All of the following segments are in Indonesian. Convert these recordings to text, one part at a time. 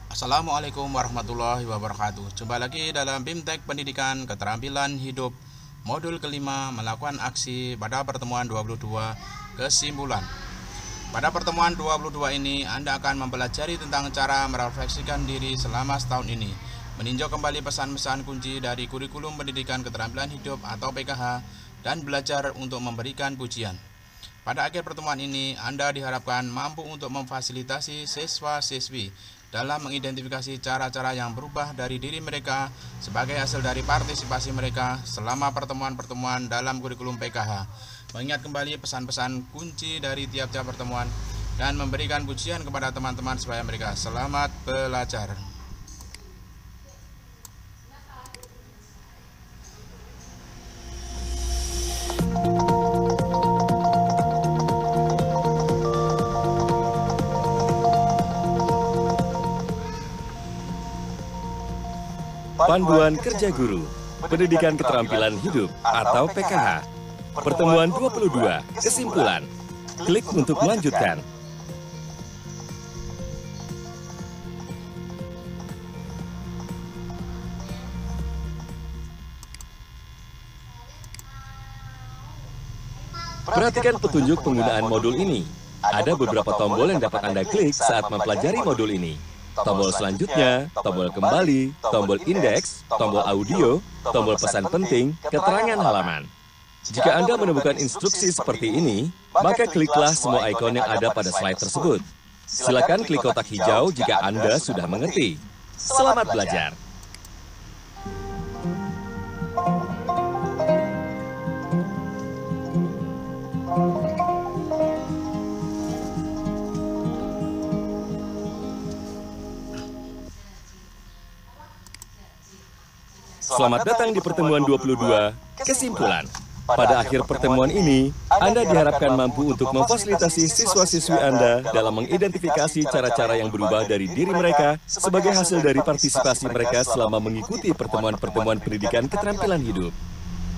Assalamualaikum warahmatullahi wabarakatuh. Jumpa lagi dalam BIMTEK Pendidikan Keterampilan Hidup modul kelima melakukan aksi pada pertemuan 22 kesimpulan. Pada pertemuan 22 ini Anda akan mempelajari tentang cara merefleksikan diri selama setahun ini, meninjau kembali pesan-pesan kunci dari kurikulum pendidikan keterampilan hidup atau PKH, dan belajar untuk memberikan pujian. Pada akhir pertemuan ini, Anda diharapkan mampu untuk memfasilitasi siswa-siswi dalam mengidentifikasi cara-cara yang berubah dari diri mereka sebagai hasil dari partisipasi mereka selama pertemuan-pertemuan dalam kurikulum PKH, mengingat kembali pesan-pesan kunci dari tiap-tiap pertemuan, dan memberikan pujian kepada teman-teman supaya mereka selamat belajar. Panduan Kerja Guru, Pendidikan Keterampilan Hidup atau PKH. Pertemuan 22, kesimpulan. Klik untuk melanjutkan. Perhatikan petunjuk penggunaan modul ini. Ada beberapa tombol yang dapat Anda klik saat mempelajari modul ini. Tombol selanjutnya, tombol kembali, tombol indeks, tombol audio, tombol pesan penting, keterangan halaman. Jika Anda menemukan instruksi seperti ini, maka kliklah semua ikon yang ada pada slide tersebut. Silakan klik kotak hijau jika Anda sudah mengerti. Selamat belajar! Selamat datang di pertemuan 22, kesimpulan. Pada akhir pertemuan ini, Anda diharapkan mampu untuk memfasilitasi siswa-siswi Anda dalam mengidentifikasi cara-cara yang berubah dari diri mereka sebagai hasil dari partisipasi mereka selama mengikuti pertemuan-pertemuan pendidikan keterampilan hidup.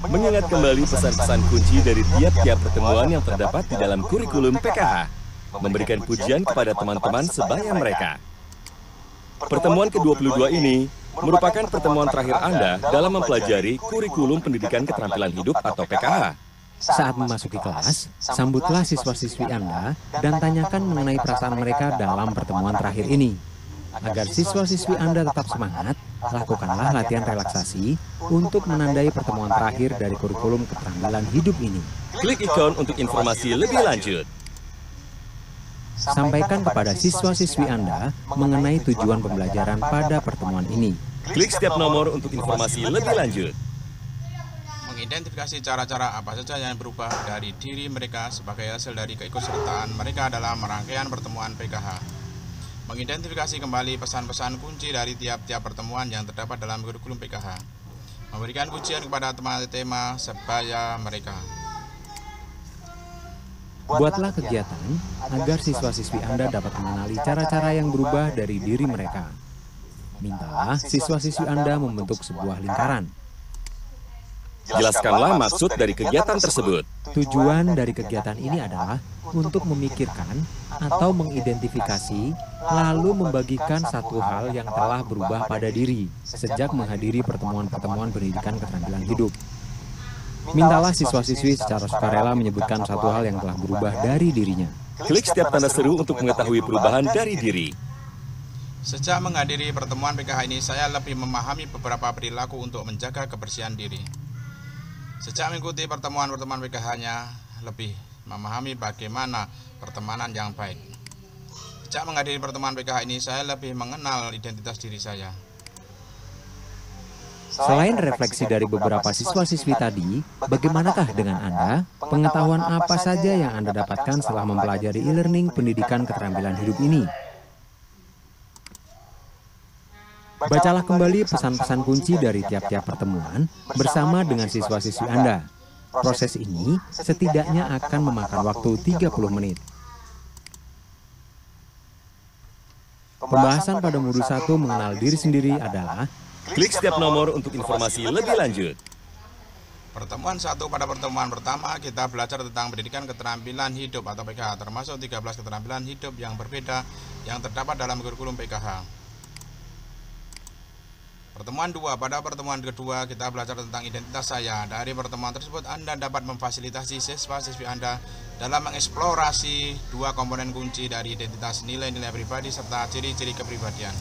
Mengingat kembali pesan-pesan kunci dari tiap-tiap pertemuan yang terdapat di dalam kurikulum PKH. Memberikan pujian kepada teman-teman sebaya mereka. Pertemuan ke-22 ini merupakan pertemuan terakhir Anda dalam mempelajari kurikulum pendidikan keterampilan hidup atau PKH. Saat memasuki kelas, sambutlah siswa-siswi Anda dan tanyakan mengenai perasaan mereka dalam pertemuan terakhir ini. Agar siswa-siswi Anda tetap semangat, lakukanlah latihan relaksasi untuk menandai pertemuan terakhir dari kurikulum keterampilan hidup ini. Klik ikon untuk informasi lebih lanjut. Sampaikan kepada siswa-siswi Anda mengenai tujuan pembelajaran pada pertemuan ini. Klik setiap nomor untuk informasi lebih lanjut. Mengidentifikasi cara-cara apa saja yang berubah dari diri mereka sebagai hasil dari keikutsertaan mereka dalam rangkaian pertemuan PKH. Mengidentifikasi kembali pesan-pesan kunci dari tiap-tiap pertemuan yang terdapat dalam kurikulum PKH. Memberikan pujian kepada tema sebaya mereka. Buatlah kegiatan agar siswa-siswi Anda dapat mengenali cara-cara yang berubah dari diri mereka. Mintalah siswa-siswi Anda membentuk sebuah lingkaran. Jelaskanlah maksud dari kegiatan tersebut. Tujuan dari kegiatan ini adalah untuk memikirkan atau mengidentifikasi, lalu membagikan satu hal yang telah berubah pada diri sejak menghadiri pertemuan-pertemuan pendidikan keterampilan hidup. Mintalah siswa-siswi secara sukarela menyebutkan satu hal yang telah berubah dari dirinya. Klik setiap tanda seru untuk mengetahui perubahan dari diri. Sejak menghadiri pertemuan PKH ini, saya lebih memahami beberapa perilaku untuk menjaga kebersihan diri. Sejak mengikuti pertemuan-pertemuan PKH-nya, lebih memahami bagaimana pertemanan yang baik. Sejak menghadiri pertemuan PKH ini, saya lebih mengenal identitas diri saya. Selain refleksi dari beberapa siswa-siswi tadi, bagaimanakah dengan Anda? Pengetahuan apa saja yang Anda dapatkan setelah mempelajari e-learning pendidikan keterampilan hidup ini? Bacalah kembali pesan-pesan kunci dari tiap-tiap pertemuan bersama dengan siswa-siswi Anda. Proses ini setidaknya akan memakan waktu 30 menit. Pembahasan pada modul 1 mengenal diri sendiri adalah Klik setiap nomor untuk informasi lebih lanjut. Pertemuan 1 pada pertemuan pertama kita belajar tentang pendidikan keterampilan hidup atau PKH, termasuk 13 keterampilan hidup yang berbeda yang terdapat dalam kurikulum PKH. Pertemuan 2, pada pertemuan kedua kita belajar tentang identitas saya. Dari pertemuan tersebut Anda dapat memfasilitasi siswa-siswi Anda dalam mengeksplorasi dua komponen kunci dari identitas, nilai-nilai pribadi serta ciri-ciri kepribadian.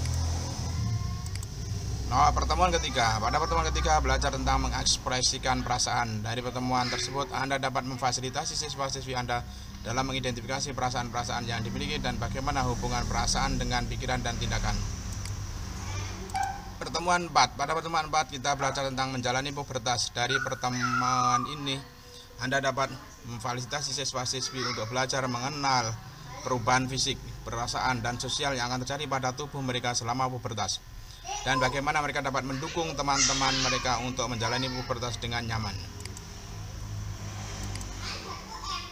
Pertemuan ketiga, pada pertemuan ketiga belajar tentang mengekspresikan perasaan. Dari pertemuan tersebut Anda dapat memfasilitasi siswa-siswi Anda dalam mengidentifikasi perasaan-perasaan yang dimiliki dan bagaimana hubungan perasaan dengan pikiran dan tindakan. Pertemuan 4, pada pertemuan 4 kita belajar tentang menjalani pubertas. Dari pertemuan ini Anda dapat memfasilitasi siswa-siswi untuk belajar mengenal perubahan fisik, perasaan, dan sosial yang akan terjadi pada tubuh mereka selama pubertas, dan bagaimana mereka dapat mendukung teman-teman mereka untuk menjalani pubertas dengan nyaman.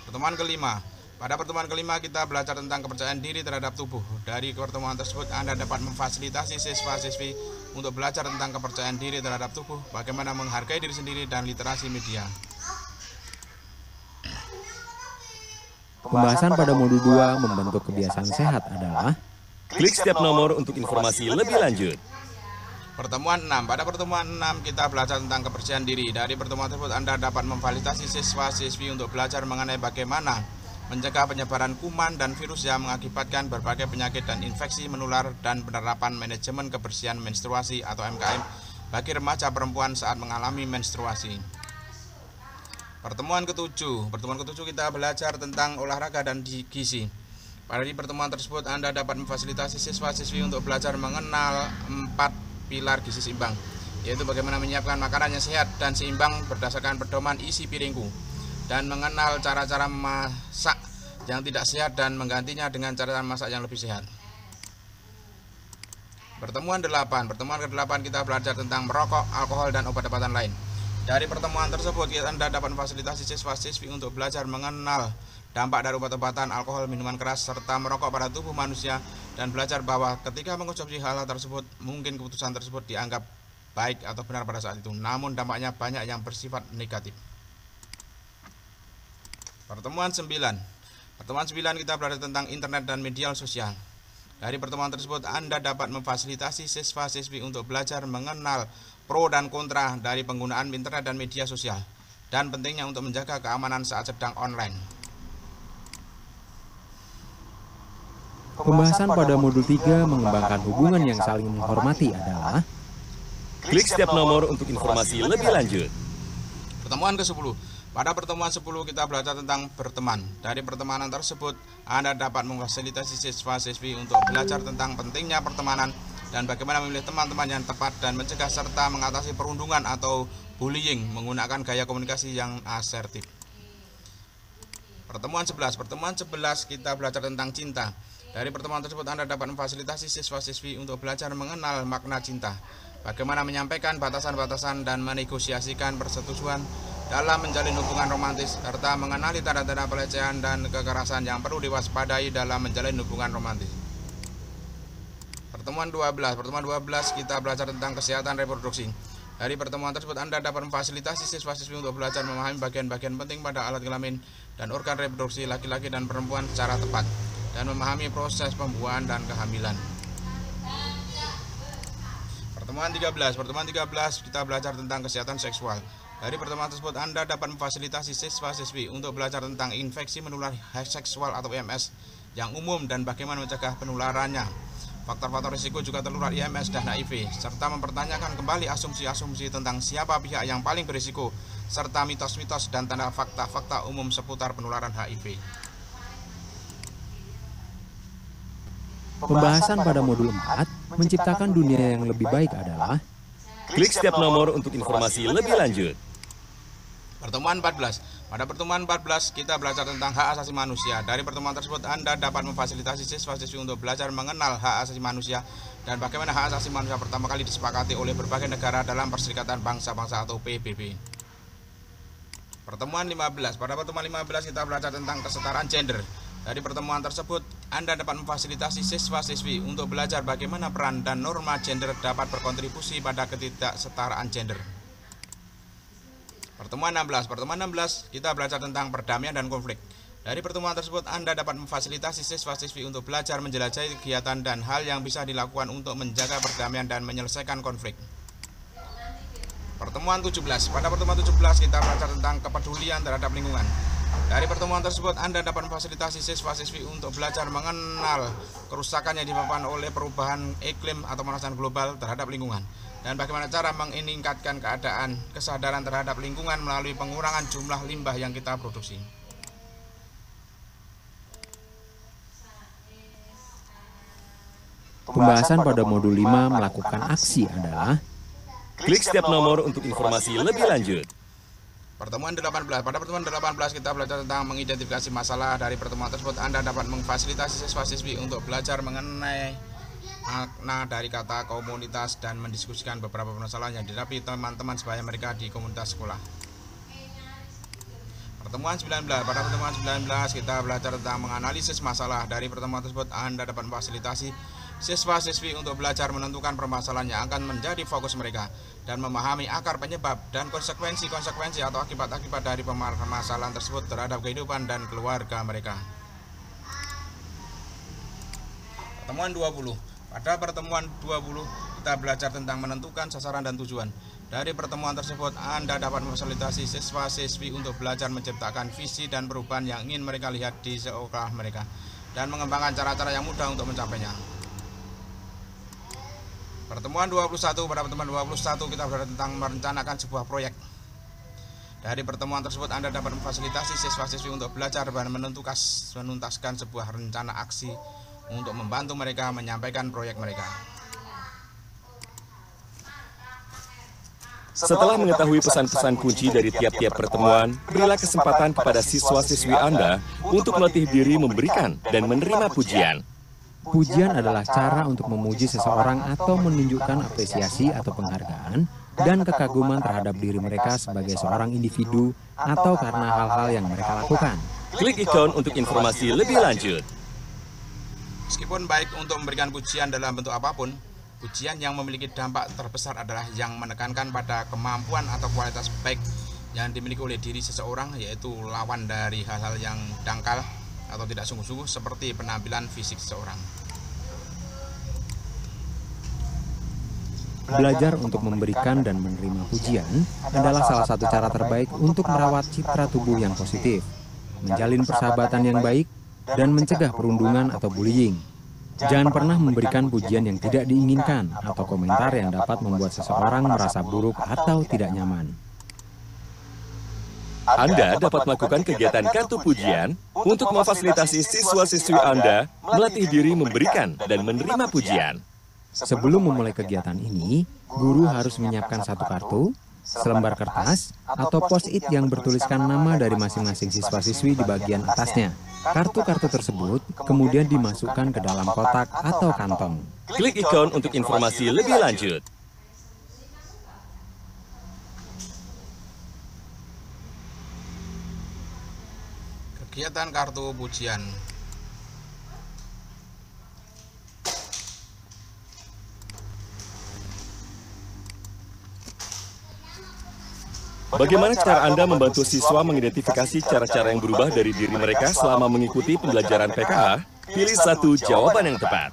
Pertemuan kelima, pada pertemuan kelima kita belajar tentang kepercayaan diri terhadap tubuh. Dari pertemuan tersebut Anda dapat memfasilitasi siswa-siswi untuk belajar tentang kepercayaan diri terhadap tubuh, bagaimana menghargai diri sendiri, dan literasi media. Pembahasan pada modul 2 membentuk kebiasaan sehat adalah Klik setiap nomor untuk informasi lebih lanjut. Pertemuan 6, pada pertemuan 6 kita belajar tentang kepercayaan diri. Dari pertemuan tersebut Anda dapat memfasilitasi siswa-siswi untuk belajar mengenai bagaimana mencegah penyebaran kuman dan virus yang mengakibatkan berbagai penyakit dan infeksi menular, dan penerapan manajemen kebersihan menstruasi atau MKM bagi remaja perempuan saat mengalami menstruasi. Pertemuan ketujuh kita belajar tentang olahraga dan gizi. Pada pertemuan tersebut Anda dapat memfasilitasi siswa-siswi untuk belajar mengenal 4 pilar gizi seimbang, yaitu bagaimana menyiapkan makanan yang sehat dan seimbang berdasarkan pedoman isi piringku, dan mengenal cara-cara memasak yang tidak sehat dan menggantinya dengan cara masak yang lebih sehat. Pertemuan ke-8 kita belajar tentang merokok, alkohol, dan obat-obatan lain. Dari pertemuan tersebut Anda dapat memfasilitasi siswa-siswi untuk belajar mengenal dampak dari obat-obatan, alkohol, minuman keras, serta merokok pada tubuh manusia, dan belajar bahwa ketika mengkonsumsi hal tersebut mungkin keputusan tersebut dianggap baik atau benar pada saat itu, namun dampaknya banyak yang bersifat negatif. Pertemuan 9 kita belajar tentang internet dan media sosial. Dari pertemuan tersebut Anda dapat memfasilitasi siswa-siswi untuk belajar mengenal pro dan kontra dari penggunaan internet dan media sosial, dan pentingnya untuk menjaga keamanan saat sedang online. Pembahasan pada modul 3 mengembangkan hubungan yang saling menghormati adalah Klik setiap nomor untuk informasi lebih lanjut. Pertemuan ke-10, pada pertemuan 10 kita belajar tentang berteman. Dari pertemanan tersebut Anda dapat memfasilitasi siswa-siswi untuk belajar tentang pentingnya pertemanan dan bagaimana memilih teman-teman yang tepat, dan mencegah serta mengatasi perundungan atau bullying menggunakan gaya komunikasi yang asertif. Pertemuan 11 kita belajar tentang cinta. Dari pertemuan tersebut Anda dapat memfasilitasi siswa-siswi untuk belajar mengenal makna cinta, bagaimana menyampaikan batasan-batasan dan menegosiasikan persetujuan dalam menjalin hubungan romantis, serta mengenali tanda-tanda pelecehan dan kekerasan yang perlu diwaspadai dalam menjalin hubungan romantis. Pertemuan 12 kita belajar tentang kesehatan reproduksi. Dari pertemuan tersebut Anda dapat memfasilitasi siswa-siswi untuk belajar memahami bagian-bagian penting pada alat kelamin dan organ reproduksi laki-laki dan perempuan secara tepat, dan memahami proses pembuahan dan kehamilan. Pertemuan 13 kita belajar tentang kesehatan seksual. Dari pertemuan tersebut Anda dapat memfasilitasi siswa-siswi untuk belajar tentang infeksi menular seksual atau IMS yang umum dan bagaimana mencegah penularannya, faktor-faktor risiko juga tertular IMS dan HIV, serta mempertanyakan kembali asumsi-asumsi tentang siapa pihak yang paling berisiko, serta mitos-mitos dan tanda fakta-fakta umum seputar penularan HIV. Pembahasan pada modul 4 menciptakan dunia yang lebih baik adalah Klik setiap nomor untuk informasi lebih lanjut. Pertemuan 14. Pada pertemuan 14 kita belajar tentang hak asasi manusia. Dari pertemuan tersebut Anda dapat memfasilitasi siswa-siswi untuk belajar mengenal hak asasi manusia dan bagaimana hak asasi manusia pertama kali disepakati oleh berbagai negara dalam Perserikatan Bangsa-Bangsa atau PBB. Pertemuan 15. Pada pertemuan 15 kita belajar tentang kesetaraan gender. Dari pertemuan tersebut Anda dapat memfasilitasi siswa-siswi untuk belajar bagaimana peran dan norma gender dapat berkontribusi pada ketidaksetaraan gender. Pertemuan 16 kita belajar tentang perdamaian dan konflik. Dari pertemuan tersebut Anda dapat memfasilitasi siswa-siswi untuk belajar menjelajahi kegiatan dan hal yang bisa dilakukan untuk menjaga perdamaian dan menyelesaikan konflik. Pertemuan 17. Pada pertemuan 17 kita belajar tentang kepedulian terhadap lingkungan. Dari pertemuan tersebut Anda dapat memfasilitasi siswa-siswi untuk belajar mengenal kerusakan yang disebabkan oleh perubahan iklim atau pemanasan global terhadap lingkungan, dan bagaimana cara meningkatkan kesadaran terhadap lingkungan melalui pengurangan jumlah limbah yang kita produksi. Pembahasan pada modul 5 melakukan aksi adalah klik setiap nomor untuk informasi lebih lanjut. Pertemuan 18. Pada pertemuan 18 kita belajar tentang mengidentifikasi masalah. Dari pertemuan tersebut Anda dapat memfasilitasi siswa-siswi untuk belajar mengenai makna dari kata komunitas dan mendiskusikan beberapa permasalahan yang dihadapi teman-teman sebaya mereka di komunitas sekolah. Pertemuan 19. Pada pertemuan 19 kita belajar tentang menganalisis masalah. Dari pertemuan tersebut Anda dapat memfasilitasi siswa-siswi untuk belajar menentukan permasalahan yang akan menjadi fokus mereka dan memahami akar penyebab dan konsekuensi atau akibat-akibat dari permasalahan tersebut terhadap kehidupan dan keluarga mereka. Pertemuan 20. Pada pertemuan 20 kita belajar tentang menentukan sasaran dan tujuan. Dari pertemuan tersebut Anda dapat memfasilitasi siswa-siswi untuk belajar menciptakan visi dan perubahan yang ingin mereka lihat di sekolah mereka dan mengembangkan cara-cara yang mudah untuk mencapainya. Pertemuan 21. Pada pertemuan 21 kita belajar tentang merencanakan sebuah proyek. Dari pertemuan tersebut Anda dapat memfasilitasi siswa-siswi untuk belajar dan menuntaskan sebuah rencana aksi untuk membantu mereka menyampaikan proyek mereka. Setelah mengetahui pesan-pesan kunci dari tiap-tiap pertemuan, berilah kesempatan kepada siswa-siswi Anda untuk melatih diri memberikan dan menerima pujian. pujian adalah cara untuk memuji seseorang atau menunjukkan apresiasi atau penghargaan dan kekaguman terhadap diri mereka sebagai seorang individu atau karena hal-hal yang mereka lakukan. Klik ikon untuk informasi lebih lanjut. Meskipun baik untuk memberikan pujian dalam bentuk apapun, pujian yang memiliki dampak terbesar adalah yang menekankan pada kemampuan atau kualitas baik yang dimiliki oleh diri seseorang, yaitu lawan dari hal-hal yang dangkal atau tidak sungguh-sungguh seperti penampilan fisik seseorang. Belajar untuk memberikan dan menerima pujian adalah salah satu cara terbaik untuk merawat citra tubuh yang positif, menjalin persahabatan yang baik, dan mencegah perundungan atau bullying. Jangan pernah memberikan pujian yang tidak diinginkan atau komentar yang dapat membuat seseorang merasa buruk atau tidak nyaman. Anda dapat melakukan kegiatan kartu pujian untuk memfasilitasi siswa-siswi Anda melatih diri memberikan dan menerima pujian. Sebelum memulai kegiatan ini, guru harus menyiapkan satu kartu, selembar kertas, atau post-it yang bertuliskan nama dari masing-masing siswa-siswi di bagian atasnya. Kartu-kartu tersebut kemudian dimasukkan ke dalam kotak atau kantong. Klik ikon untuk informasi lebih lanjut. Kegiatan kartu pujian. Bagaimana cara Anda membantu siswa mengidentifikasi cara-cara yang berubah dari diri mereka selama mengikuti pembelajaran PKA? Pilih satu jawaban yang tepat.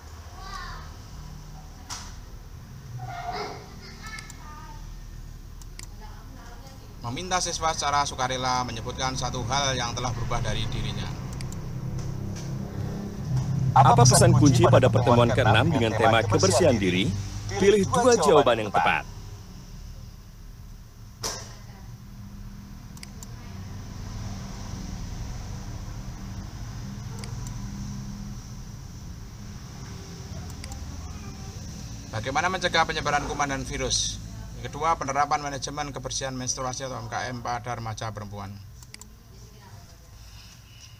Meminta siswa secara sukarela menyebutkan satu hal yang telah berubah dari dirinya. Apa pesan kunci pada pertemuan ke-6 dengan tema kebersihan diri? Pilih dua jawaban yang tepat. Bagaimana mencegah penyebaran kuman dan virus? Yang kedua, penerapan manajemen kebersihan menstruasi atau MKM pada remaja perempuan.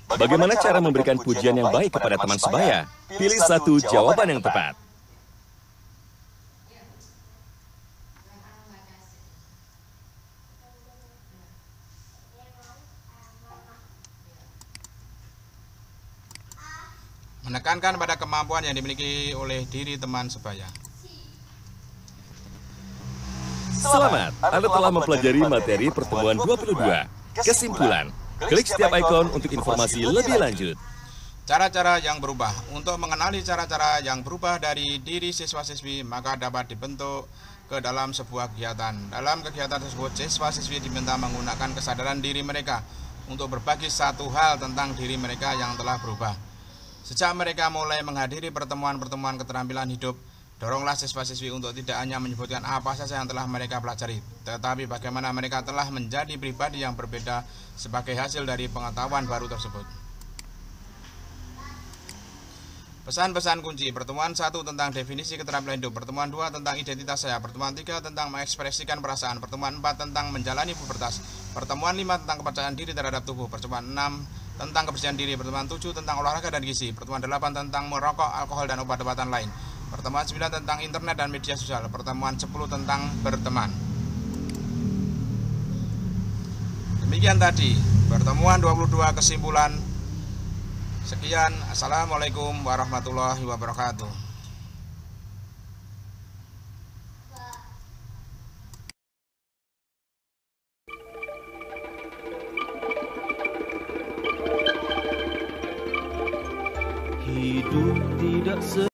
Bagaimana cara memberikan pujian yang baik kepada teman sebaya? Pilih satu jawaban yang tepat. Menekankan pada kemampuan yang dimiliki oleh diri teman sebaya. Selamat, Anda telah mempelajari materi pertemuan 22. Kesimpulan, klik setiap ikon untuk informasi lebih lanjut. Cara-cara yang berubah. Untuk mengenali cara-cara yang berubah dari diri siswa-siswi, maka dapat dibentuk ke dalam sebuah kegiatan. Dalam kegiatan tersebut, siswa-siswi diminta menggunakan kesadaran diri mereka untuk berbagi satu hal tentang diri mereka yang telah berubah. Sejak mereka mulai menghadiri pertemuan-pertemuan keterampilan hidup, doronglah siswa-siswi untuk tidak hanya menyebutkan apa saja yang telah mereka pelajari, tetapi bagaimana mereka telah menjadi pribadi yang berbeda sebagai hasil dari pengetahuan baru tersebut. Pesan-pesan kunci. Pertemuan 1 tentang definisi keterampilan hidup, pertemuan 2 tentang identitas saya, pertemuan 3 tentang mengekspresikan perasaan, pertemuan 4 tentang menjalani pubertas, pertemuan 5 tentang kepercayaan diri terhadap tubuh, pertemuan 6 tentang kebersihan diri, pertemuan 7 tentang olahraga dan gizi, pertemuan 8 tentang merokok, alkohol dan obat-obatan lain, pertemuan 9 tentang internet dan media sosial, pertemuan 10 tentang berteman. Demikian tadi pertemuan 22 kesimpulan. Sekian, assalamualaikum warahmatullahi wabarakatuh. Hidup tidak